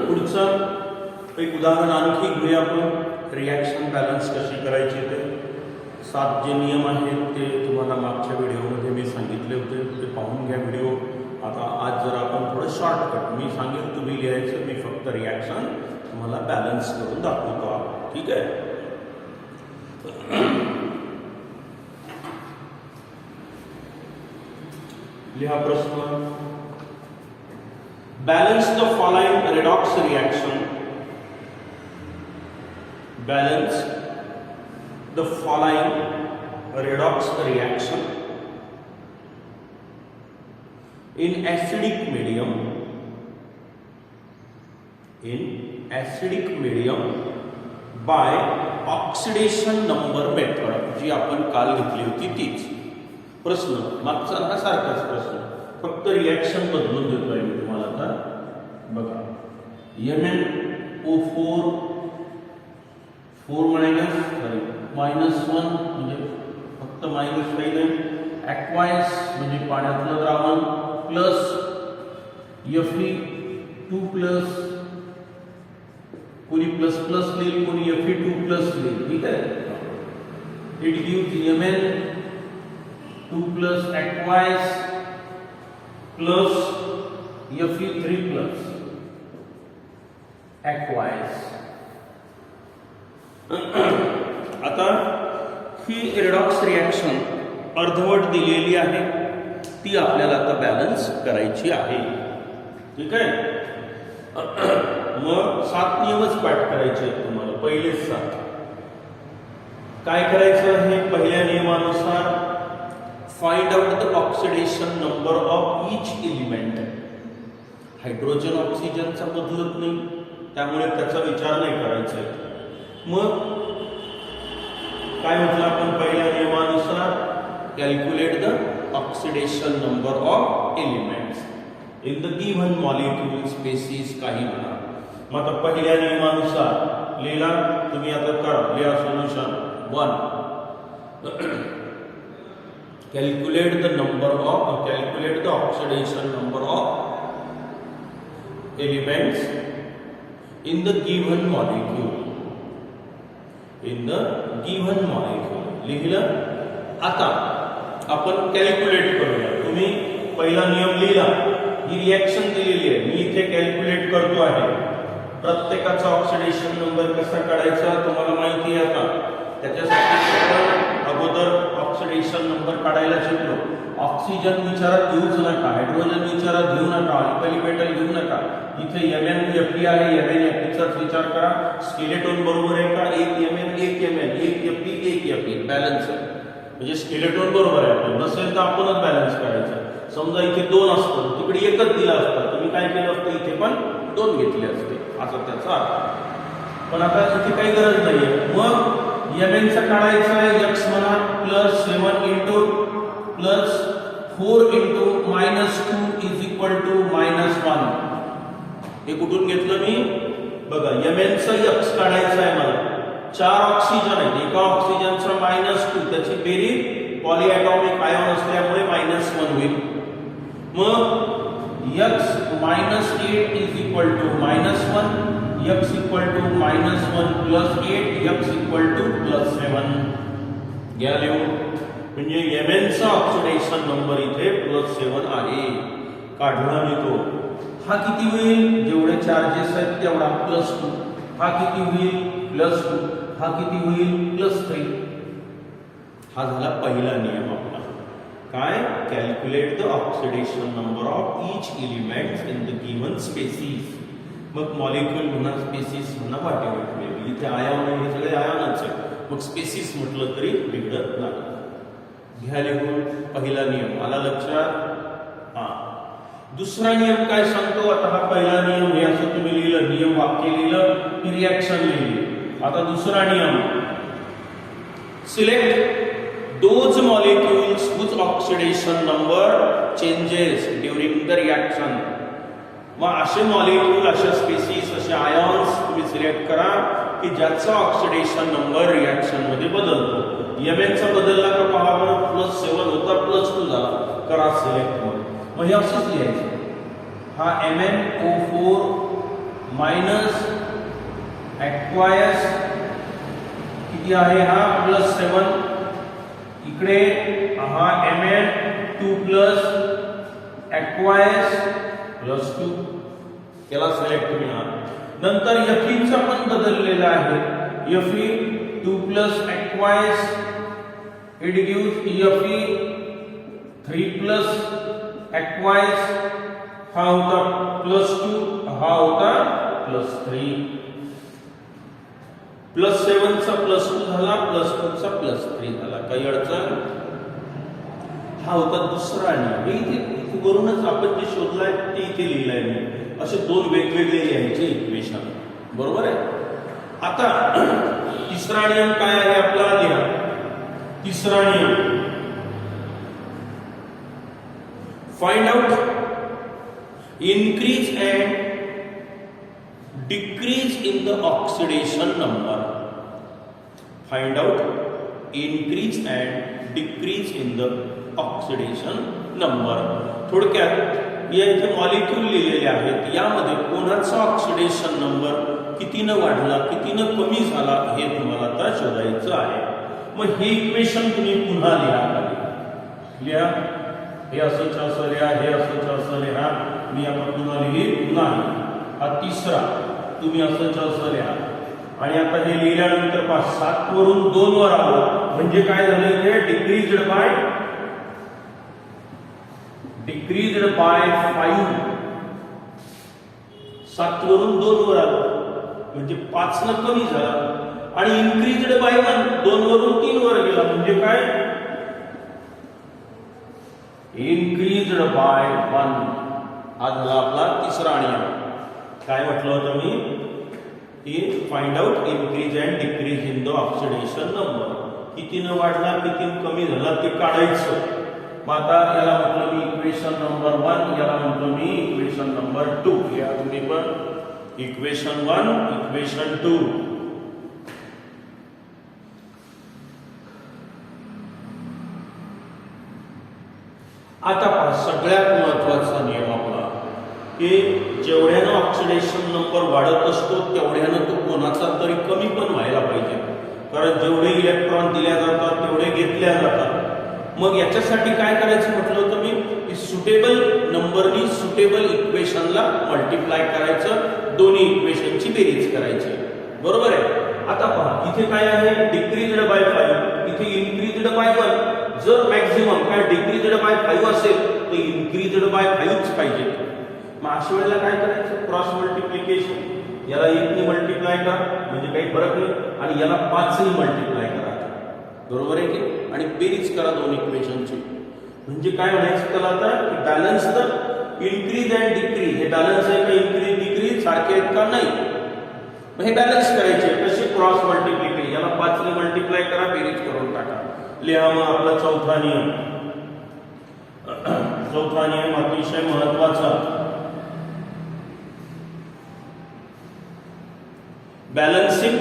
पुढचं एक उदाहरण आणखी घेऊया आपण. रिॲक्शन बॅलन्स कशी करायची ते 7 जे नियम आहेत ते तुम्हाला मागच्या व्हिडिओमध्ये मी सांगितले होते, ते पाहून घ्या व्हिडिओ. आता आज जर आपण थोडं शॉर्टकट मी सांगेल, तुम्ही लिहायचं, मी फक्त रिॲक्शन तुम्हाला बॅलन्स करून दाखवतो आहोत. ठीक आहे. लिहा प्रश्न. Balance the following redox reaction. Balance the following redox reaction in acidic medium by oxidation number method, जी आपण काल घेतली होती तीच. प्रश्न मागचा हा सारखाच प्रश्न, फक्त रिॲक्शन बदलून देतोय मी तुम्हाला. आता बघा, MnO4 4 मायनस 1 म्हणजे फक्त मायनस काही नाही. ॲक्वायस म्हणजे पाण्यातलं द्रावण प्लस Fe2 प्लस, कोणी प्लस प्लस लिहिल, कोणी Fe2 प्लस लिहिल. ठीक आहे. It gives Mn2 plus aqueous plus Fe3 plus aqueous. आता ही रेडॉक्स रिॲक्शन अर्धवट दिलेली आहे, ती आपल्याला आता बॅलन्स करायची आहे. ठीक आहे. मग 7 नियमच पाठ करायचे आहेत तुम्हाला, पहिलेच 7. काय करायचं आहे? पहिल्या नियमानुसार find out the oxidation number of each element. Hydrogen ऑक्सिजनचा बदलत नाही, त्यामुळे त्याचा विचार नाही करायचा आहे. मग काय म्हटलं आपण पहिल्या नियमानुसार? Calculate the oxidation number of elements in the given molecule species, काही म्हणा. मग आता पहिल्या नियमानुसार लिहिला तुम्ही. आता करा, लिहा solution 1. Calculate the oxidation number of elements in the given molecule. लिहिलं. आता आपण कॅल्क्युलेट करूया. तुम्ही पहिला नियम लिहिला, ही रिॲक्शन दिलेली आहे, मी इथे कॅल्क्युलेट करतो आहे. प्रत्येकाचा ऑक्सिडेशन नंबर कसा काढायचा तुम्हाला माहिती आहे. आता त्याच्यासाठी आपण अगोदर ऑक्सिडेशन नंबर काढायला शिकलो. ऑक्सिजन विचारात घेऊच नका, हायड्रोजन विचारात घेऊ नका, अल्कली मेटल घेऊ नका. इथे MnFe आहे, MnFeचाच विचार करा. स्केलेटोन बरोबर आहे का? 1 Mn 1 Mn 1 Fe 1 Fe balance आहे. म्हणजे स्केलेटोन बरोबर आहे. नसेल तर आपणच बॅलन्स करायचं. समजा इथे 2 असतं, तिकडे 1च दिला असता, तुम्ही काय केलं असतं? इथे पण 2 घेतले असते, असा त्याचा अर्थ. पण आता इथे काही गरज नाहीये. मग Mnचा काढायचा आहे, x म्हणा plus 7 into plus 4 into -2 is equal to -1. हे कुठून घेतलं मी? बघा, Mnचा x काढायचा आहे मला. 4 ऑक्सिजन आहेत, एका ऑक्सिजनचा -2, त्याची बेरीज पॉलीएटॉमिक आयॉन असल्यामुळे -1 होईल. मग x -8 is equal to -1, x equal to -1 plus 8, x equal to +7. घ्या लिहून. म्हणजे Mnचा ऑक्सिडेशन नंबर इथे +7 आहे. काढला मी तो. हा किती होईल? जेवढे चार्जेस आहेत तेवढा +2. हा किती होईल? +2. हा किती होईल? +3. हा झाला पहिला नियम आपला. काय? Calculate the oxidation number of each elements in the given species. मग मॉलिक्यूल म्हणा, स्पेसिस म्हणा, वाटेवर. इथे आयॉन हे सगळे आयॉनच आहेत, मग स्पेसिस म्हटलं तरी बिघडत नाही. घ्या लिहून. पहिला नियम आला लक्षात. दुसरा नियम काय सांगतो? आता हा पहिला नियम, हे असं तुम्ही लिहिलं, नियम वाक्य लिहिलं, ही रिॲक्शन लिहिली. आता दुसरा नियम, select those molecules whose oxidation number changes during the reaction. मग असे मॉलिक्यूल, अशा स्पेसिस, असे आयॉन्स तुम्ही सिलेक्ट करा की ज्याचा ऑक्सिडेशन नंबर रिॲक्शन मध्ये बदलतो. Mnचा बदलला का पहा बरं, +7 होता +2 झाला. करा सिलेक्ट. मग हे असंच लिहायचं. हा MnO4 मायनस aqueous किती आहे हा +7, इकडे हा Mn2 प्लस aqueous +2 केला सिलेक्ट तुम्ही हा. नंतर Fe चा पण बदललेला आहे, Fe2 plus aqueous it gives Fe3 plus aqueous, हा होता +2 हा होता +3, +7 चा +2 झाला, +2 चा +3 झाला, काही अडचण. हा होता दुसरा नियम. इथे वरूनच आपण जे शोधलाय ते इथे लिहिलंय मी, असे दोन वेगवेगळे यायचे इक्वेशन, बरोबर आहे. आता तिसरा नियम काय आहे आपला, लिहा. तिसरा नियम, find out increase and decrease in the oxidation number. Find out increase and decrease in the oxidation number. थोडक्यात या इथे मॉलिक्यूल लिहिलेले आहेत, यामध्ये कोणाचा ऑक्सिडेशन नंबर कितीनं वाढला कितीनं कमी झाला हे तुम्हाला आता शोधायचं आहे. मग हे इक्वेशन तुम्ही पुन्हा लिहा. हे असंच असं लिहा, हे असंच असं लिहा. मी आता पुन्हा लिहिली नाही. हा तिसरा तुम्ही असंच असं लिहा. आणि आता हे लिहिल्यानंतर 7 वरून 2 वर आलो म्हणजे काय झालं, इथे डिक्रीज्ड बाय 5. 7 वरून 2 वर आलो म्हणजे 5 न कमी झाला. आणि इन्क्रीज्ड बाय 1, 2 वरून 3 वर गेला म्हणजे काय, इन्क्रीज्ड बाय 1. हा झाला आपला तिसरा नियम. काय म्हटलं होतं मी, की find out increase and decrease in the oxidation number. कितीनं वाढला कितीनं कमी झाला ते काढायचं. मग आता याला म्हटलं मी इक्वेशन नंबर 1, याला म्हटलं मी इक्वेशन नंबर 2. या तुम्ही पण इक्वेशन 1, इक्वेशन 2. आता पहा, सगळ्यात महत्वाचा नियम आपला, की जेवढ्यानं ऑक्सिडेशन नंबर वाढत असतो तेवढ्यानं तो कोणाचा तरी कमी पण व्हायला पाहिजे. कारण जेवढे इलेक्ट्रॉन दिल्या जातात तेवढे घेतल्या जातात. मग याच्यासाठी काय करायचं म्हटलं होतं मी, की सुटेबल नंबरनी सुटेबल इक्वेशनला मल्टिप्लाय करायचं, दोन्ही इक्वेशनची बेरीज करायची, बरोबर आहे. आता पहा, इथे काय आहे, डिक्रीज्ड बाय 5, इथे इन्क्रीज्ड बाय 1. जर मॅक्झिमम काय डिक्रीज्ड बाय 5 असेल तर इन्क्रीज्ड बाय 5च पाहिजे. मग अशा वेळेला काय करायचं, क्रॉस मल्टिप्लिकेशन. याला 1 ने मल्टिप्लाय करा म्हणजे काही फरक नाही, आणि याला 5 ने मल्टिप्लाय करा, बरोबर आहे की. आणि बेरीज करा दोन इक्वेशनची. म्हणजे काय म्हणायचं त्याला आता, की balance the increase and decrease. हे बॅलन्स आहे का, इन्क्रीज डिक्रीज सारखे आहेत का, नाही. मग हे बॅलन्स करायचे कसे, क्रॉस मल्टिप्लिकेशन. याला 5 ने मल्टिप्लाय करा, बेरीज करून टाका. लिहा मग आपला चौथा नियम. चौथा नियम अतिशय महत्वाचा. Balancing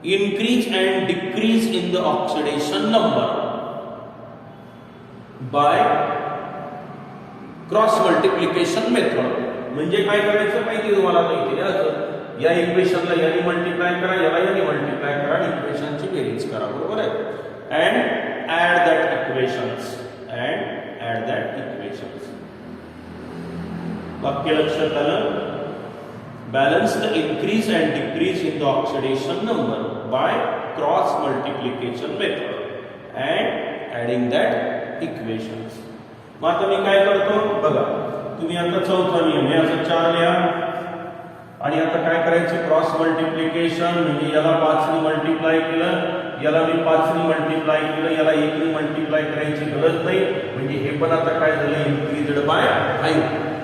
increase and decrease in the oxidation number by cross multiplication method. म्हणजे काय करायचं माहिती तुम्हाला, इथे या इक्वेशनला याने मल्टिप्लाय करा, याला याने मल्टिप्लाय करा, आणि इक्वेशनची बेरीज करा, बरोबर आहे. And add that equations, and add that equations. वाक्य लक्षात आलं. Balance the increase and decrease in the oxidation number by cross multiplication method and adding that equations. मग आता मी काय करतो बघा, तुम्ही आता चौथा नियम हे असं 4 लिहा, आणि आता काय करायचं, क्रॉस मल्टिप्लिकेशन. म्हणजे याला 5 ने मल्टिप्लाय केलं, याला मी 5 ने मल्टिप्लाय केलं, याला 1 ने मल्टिप्लाय करायची गरज नाही. म्हणजे हे पण आता काय झालं, इन्क्रीज्ड बाय 5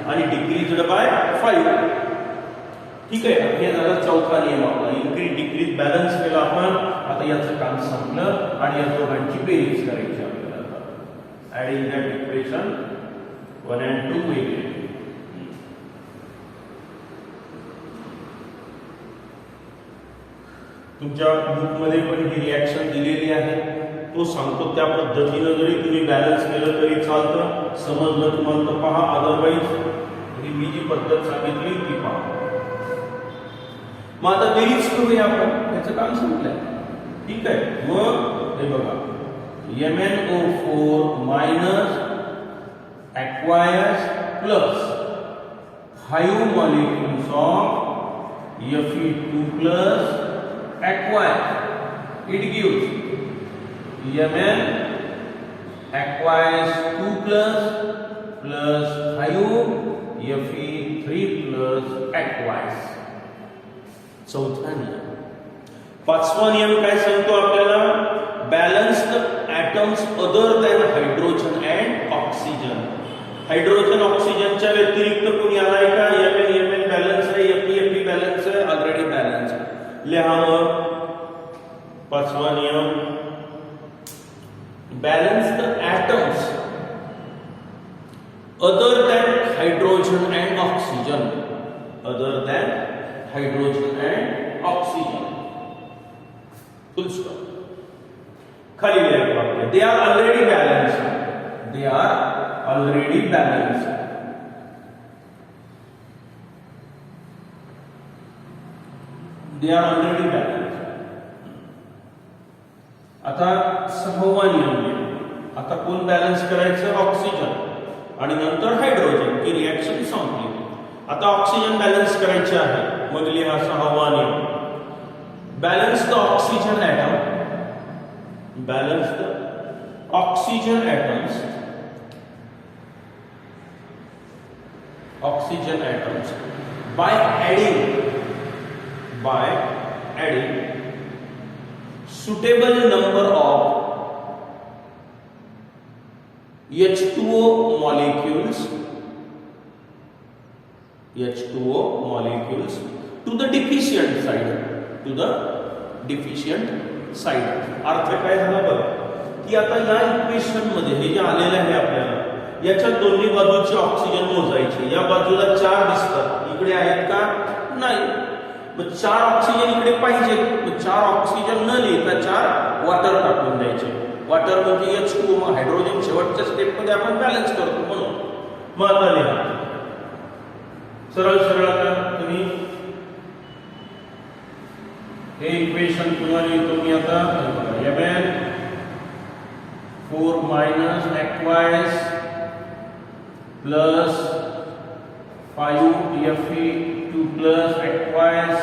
आणि डिक्रीज्ड बाय 5. ठीक आहे. हे झालं चौथा नियम आपला, इन्क्रीज डिक्रीज बॅलन्स केला आपण. आता याचं काम संपलं आणि या दोघांची बेरीज करायची आपल्याला. ऍडिंग दॅट इक्वेशन 1 and 2 वेगळे. तुमच्या बुकमध्ये पण ही रिॲक्शन दिलेली आहे, तो सांगतो त्या पद्धतीनं जरी तुम्ही बॅलन्स केलं तरी चालतं. समजलं तुम्हाला तर पहा, अदरवाईज मी जी पद्धत सांगितली ती पहा. मग आता बेरीज करूया आपण, त्याचं काम संपलंय. ठीक आहे. मग हे बघा, MnO4 minus aqueous plus 5 molecules of Fe2 plus aqueous. It gives Mn aqueous 2 plus 5 Fe3 plus aqueous. चौथा नियम. पाचवा नियम काय सांगतो आपल्याला? Balance the atoms other than hydrogen and oxygen. Hydrogen ऑक्सिजनच्या व्यतिरिक्त कोणी आलाय का? Mn बॅलन्स आहे, Fe बॅलन्स आहे, ऑलरेडी बॅलन्स आहे. लिहा मग पाचवा नियम. Balance the atoms other than hydrogen and oxygen. Other than hydrogen and oxygen. Full stop. खाली लिहा वाक्य. They are already balanced. They are already balanced. They are already balanced. आता सहावा नियम. आता कोण बॅलन्स करायचं? ऑक्सिजन आणि नंतर हायड्रोजन. ही रिएक्शन संपली. आता ऑक्सिजन बॅलन्स करायचे आहे. मग लिहा सहावा नियम. Balance the oxygen atom. Balance the oxygen atoms. Oxygen atoms by adding suitable number of H2O molecules to the deficient side. To the deficient side. अर्थ काय झाला बघा की आता या इक्वेशन मध्ये हे जे आलेलं आहे आपल्याला, याच्या दोन्ही बाजूचे ऑक्सिजन मोजायचे. या बाजूला 4 दिसतात, इकडे आहेत का? नाही. मग 4 ऑक्सिजन इकडे पाहिजे. मग 4 ऑक्सिजन न लिहिता 4 वॉटर टाकून द्यायचे. वॉटर म्हणजे H2O. हायड्रोजन शेवटच्या स्टेप मध्ये आपण बॅलन्स करतो म्हणून. मग आता लिहा सरळ सरळ. आता तुम्ही हे इक्वेशन पुन्हा लिहितो मी आता. Mn4 minus aqueous plus 5 Fe2 plus aqueous.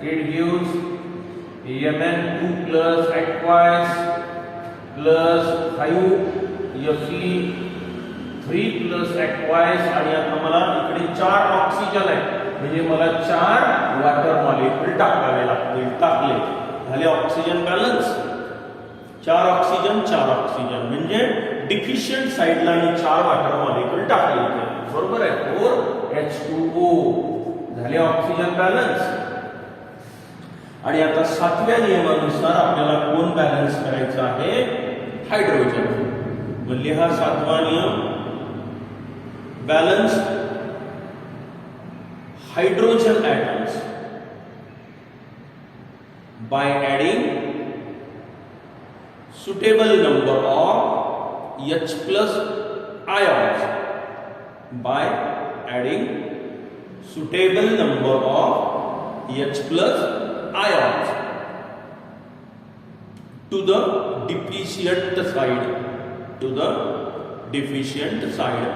It gives Mn2 plus aqueous plus 5 Fe3 plus aqueous. आणि आता मला इकडे 4 ऑक्सिजन आहे, म्हणजे मला 4 वॉटर मॉलिक्यूल टाकावे लागतील. टाकले, झाले ऑक्सिजन बॅलन्स. 4 ऑक्सिजन 4 ऑक्सिजन म्हणजे डिफिशियंट साइडला मी 4 वॉटर मॉलिक्यूल टाकले. बरोबर आहे. 4 H2O. झाले ऑक्सिजन बॅलन्स. आणि आता सातव्या नियमानुसार आपल्याला कोण बॅलन्स करायचं आहे? हायड्रोजन. मग लिहा सातवा नियम. Balance hydrogen atoms by adding suitable number of H plus ions. By adding suitable number of H plus ions to the deficient side. To the deficient side.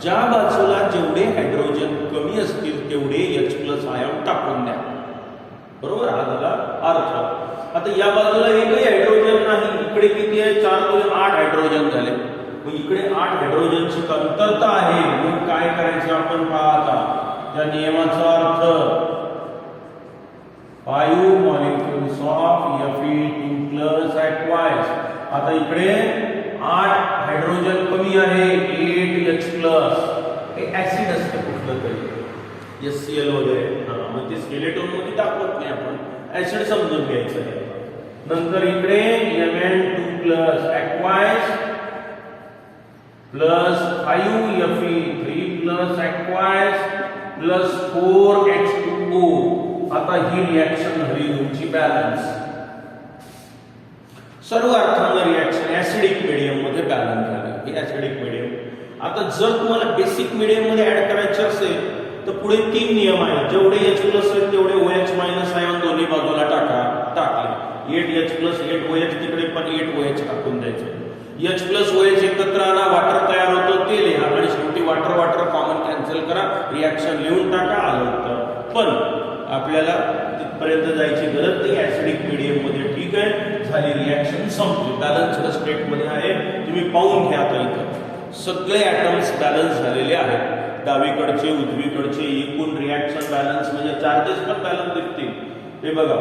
ज्या बाजूला जेवढे हायड्रोजन कमी असतील तेवढे H प्लस आयन टाकून द्या. बरोबर. हा झाला अर्थ. आता या बाजूला एकही हायड्रोजन नाही. इकडे किती आहे? 4 2 8 हायड्रोजन झाले. मग इकडे 8 हायड्रोजनची कमतरता आहे. मग काय करायचं आपण पाहता. त्या नियमाचा अर्थ 5 molecules of Fe2 plus aqueous. आता इकडे 8 हायड्रोजन कमी आहे. 8 H प्लस. हे ऍसिड असतं कुठलं तरी, HCl वगैरे. मग ते स्केलेटोन मध्ये दाखवत नाही आपण, ऍसिड समजून घ्यायचं आहे. नंतर इकडे Mn2 plus aqueous plus 5 Fe3 plus aqueous plus 4 H2O. आता ही रिएक्शन झाली तुमची बॅलन्स. सर्व अर्थानं रिएक्शन ऍसिडिक मीडियम मध्ये बॅलन्स झाली. ही ऍसिडिक मीडियम. आता जर तुम्हाला बेसिक मीडियम मध्ये ऍड करायचे असेल तर पुढे 3 नियम आहेत. जेवढे H प्लस आहेत तेवढे OH मायनस आयन दोन्ही बाजूला टाकले. 8H प्लस 8OH तिकडे पण 8OH टाकून द्यायचे. H प्लस OH एकत्र आणा, वॉटर तयार होतं ते लिहा आणि शेवटी वॉटर वॉटर कॉमन कॅन्सल करा, रिॲक्शन लिहून टाका, आलं उत्तर. पण आपल्याला तिथपर्यंत जायची गरज नाही ऍसिडिक मीडियम मध्ये. ठीक आहे, झाली रिॲक्शन संपली, बॅलन्स्ड स्टेट मध्ये आहे. तुम्ही पाहून घ्या आता इथं सगळे ॲटम्स बॅलन्स झालेले आहेत. डावीकडचे उजवीकडचे एकूण रिॲक्शन बॅलन्स म्हणजे चार्जेस पण बॅलन्स दिसतील. हे बघा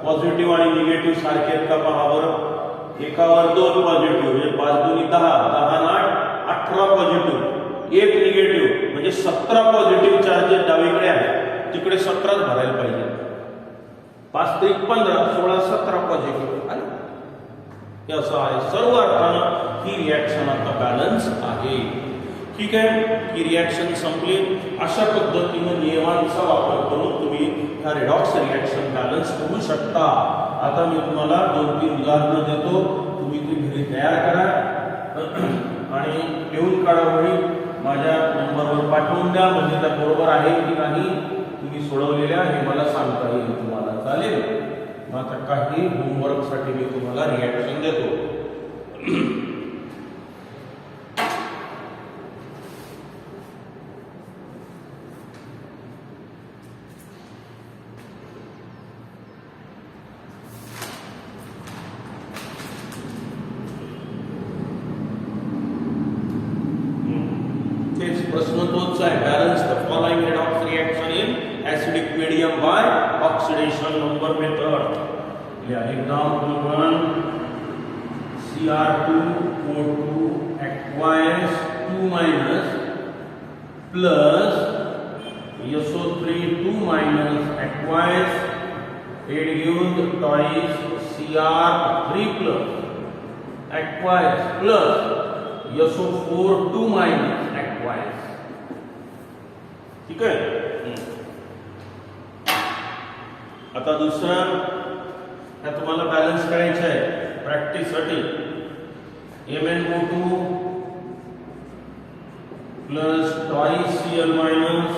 पॉझिटिव्ह आणि निगेटिव्ह सारखे आहेत का पहा बरं. एकावर 2 पॉझिटिव्ह म्हणजे 5 2 10, 10 8 18 पॉझिटिव्ह, 1 निगेटिव्ह म्हणजे 17 पॉझिटिव्ह चार्जेस डावीकडे आहेत. तिकडे 17 भरायला पाहिजे. 5 3 15 16 17 पॉझिटिव्ह आहे. हे असं आहे. सर्व अर्थानं ही रिॲक्शन आता बॅलन्स आहे. ठीक आहे, ही रिॲक्शन संपली. अशा पद्धतीने नियमांचा वापर करून तुम्ही ह्या रेडॉक्स रिॲक्शन बॅलन्स करू शकता. आता मी तुम्हाला 2-3 उदाहरणं देतो. तुम्ही ती घरी तयार करा आणि लिहून काढा वही माझ्या नंबरवर पाठवून द्या. म्हणजे त्या बरोबर आहे की नाही तुम्ही सोडवलेल्या हे मला सांगता येईल तुम्हाला. चालेल. मग आता काही होमवर्कसाठी मी तुम्हाला रिॲक्शन देतो. प्रश्न तोच आहे. Balance the following redox reaction in acidic medium by oxidation number method. Example 1 Cr2O2 aqueous 2 minus plus SO3 2 minus aqueous, it gives twice Cr3 plus aqueous plus SO4 2 minus aqueous. ठीक आहे. आता दुसरा हा तुम्हाला बॅलन्स करायचा आहे practice साठी. MnO2 plus twice Cl minus,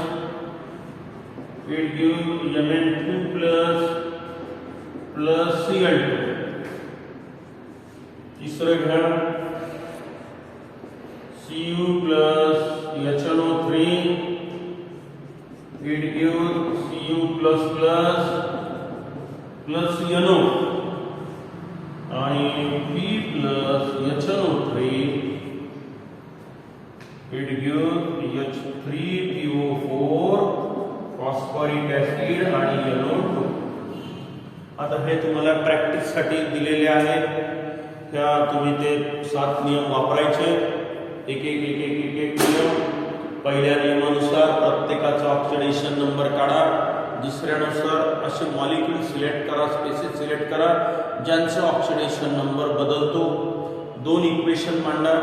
it gives Mn2 plus Cl2. तीसरं घ्या Cu plus HNO3, it gives Cu plus NO आणि P plus HNO3, it gives H3PO4 phosphoric acid आणि NO2. आता हे तुम्हाला प्रॅक्टिस साठी दिलेले आहे. त्या तुम्ही ते 7 नियम वापरायचे. एक नियम. पहिल्या नियमानुसार प्रत्येकाचा ऑक्सिडेशन नंबर काढा. दुसऱ्यानुसार असे मॉलिक्यूल सिलेक्ट करा, स्पेसिस सिलेक्ट करा ज्यांचा ऑक्सिडेशन नंबर बदलतो. 2 इक्वेशन मांडा.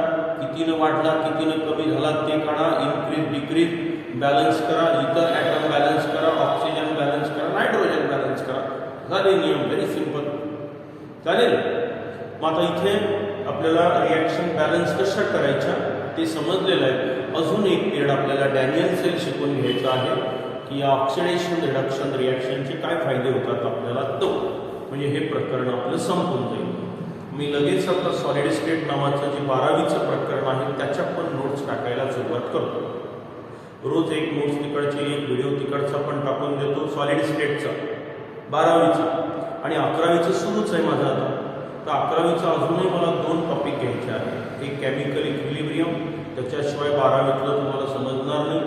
कितीने वाढला कितीने कमी झाला ते काढा. इन्क्रीज डिक्रीज बॅलन्स करा. इतर ॲटम बॅलन्स करा. ऑक्सिजन बॅलन्स करा. नायट्रोजन बॅलन्स करा. झाले नियम. Very simple. चालेल. मग आता इथे आपल्याला रिॲक्शन बॅलन्स कशा करायच्या ते समजलेलं आहे. अजून एक पिरियड आपल्याला डॅनियल सेल शिकून घ्यायचा आहे की या ऑक्सिडेशन रिडक्शन रिॲक्शनचे काय फायदे होतात आपल्याला तो. म्हणजे हे प्रकरण आपलं संपून जाईल. मी लगेच आता सॉलिड स्टेट नावाचं जे 12वीचं प्रकरण आहे त्याच्या पण नोट्स टाकायला सुरुवात करतो. रोज एक नोट्स तिकडची एक व्हिडिओ तिकडचा पण टाकून देतो. सॉलिड स्टेटचा 12वीचं आणि 11वीचं सुरूच आहे माझं आता. तर 11वीचं अजूनही मला 2 टॉपिक घ्यायचे आहेत. एक केमिकल इक्विलिब्रियम, त्याच्याशिवाय 12वीतलं तुम्हाला समजणार नाही.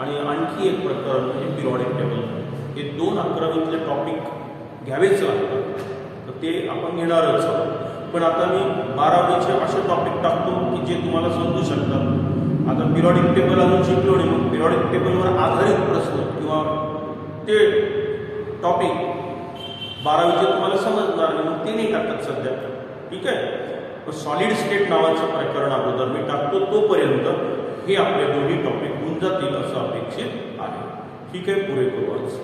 आणि आणखी एक प्रकरण म्हणजे पिरियॉडिक टेबल. हे 2 11वीतले टॉपिक घ्यावेच लागतात. तर ते आपण घेणारच आहोत. पण आता मी 12वीचे असे टॉपिक टाकतो की जे तुम्हाला समजू शकतात. आता पिरियॉडिक टेबल अजून शिकलो नाही. मग पिरियॉडिक टेबलवर आधारित प्रश्न किंवा ते टॉपिक 12वीचे तुम्हाला समजणार नाही. मग ते नाही टाकत सध्या. ठीक आहे. सॉलिड स्टेट नावाचं प्रकरण अगोदर मी टाकतो. तोपर्यंत हे आपले दोन्ही टॉपिक होऊन जातील असं अपेक्षित आहे. ठीक आहे. पुरे करू आज.